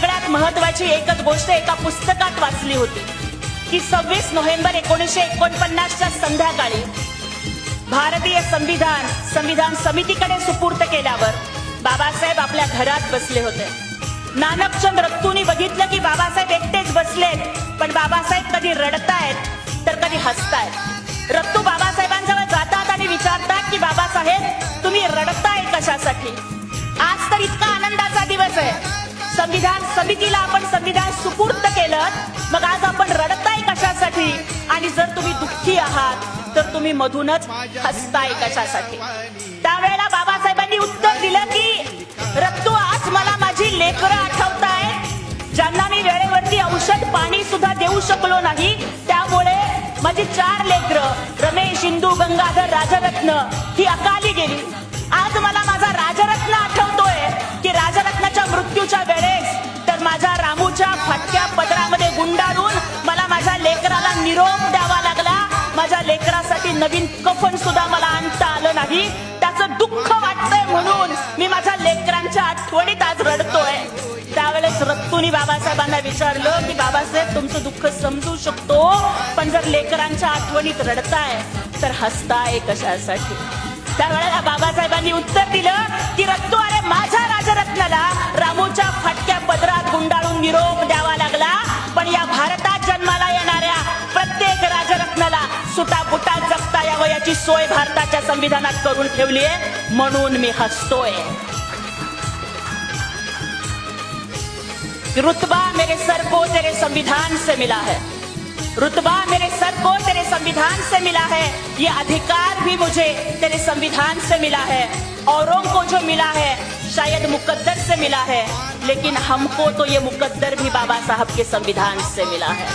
सगळ्यात महत्वाची एकच गोष्ट एका पुस्तकात वाचली होती की 26 नोव्हेंबर 1949च्या संध्याकाळी भारतीय संविधान समितीकडे सुपूर्त केल्यावर बाबासाहेब आपल्या घरात बसले होते. नानकचंद रत्तूंनी बघितलं की बाबासाहेब एकटेच बसलेत, पण बाबासाहेब कधी रडतायत तर कधी हसतायत. रत्तू बाबासाहेबांजवळ जातात आणि विचारतात की बाबासाहेब तुम्ही रडताय कशासाठी? आज तर इतका आनंदाचा दिवस आहे, संविधान समितीला आपण संविधान सुपूर्त केलं, मग आज आपण रडताय कशासाठी? आणि जर तुम्ही दुःखी आहात तर तुम्ही मधूनच हसताय कशासाठी? त्यावेळेला बाबासाहेबांनी उत्तर दिलं की रत्तू आज मला माझी लेकरं आठवतायत ज्यांना मी वेळेवरती औषध पाणी सुद्धा देऊ शकलो नाही. त्यामुळे माझी 4 लेकरं रमेश, इंदू, गंगाधर, राजरत्न ही अकाली गेली. आज मला माझा राजरत्न आठवतोय की राजरत्नाच्या मृत्यूच्या वेळेस तर माझ्या रामूच्या फाटक्या पदरामध्ये गुंडाळून मला माझ्या लेकराला निरोप द्यावा लागला. माझ्या लेकरासाठी नवीन कफन सुद्धा मला आणता आलं नाही. त्याचं दुःख वाटतंय म्हणून मी माझ्या लेकरांच्या आठवणीत आज रडतोय. त्यावेळेस रत्तूंनी बाबासाहेबांना विचारलं की बाबासाहेब तुमचं दुःख समजू शकतो, पण जर लेकरांच्या आठवणीत रडताय तर हसताय कशासाठी? त्यावेळेला बाबासाहेबांनी उत्तर दिलं की रत्तू अरे माझ्या राजरत्नाला रामूच्या फाटक्या पदरात गुंडाळून निरोप द्यावा लागला, पण या भारतात जन्माला येणाऱ्या प्रत्येक राजरत्नाला सुटाबुटात जगता यावं याची सोय भारताच्या संविधानात करून ठेवली आहे, म्हणून मी हसतोय. रुतबा मेरे सर को तेरे संविधान से मिला है, रुतबा मेरे सर को तेरे संविधान से मिला है, ये अधिकार भी मुझे तेरे संविधान से मिला है. औरों को जो मिला है शायद मुकद्दर से मिला है, लेकिन हमको तो ये मुकद्दर भी बाबा साहब के संविधान से मिला है.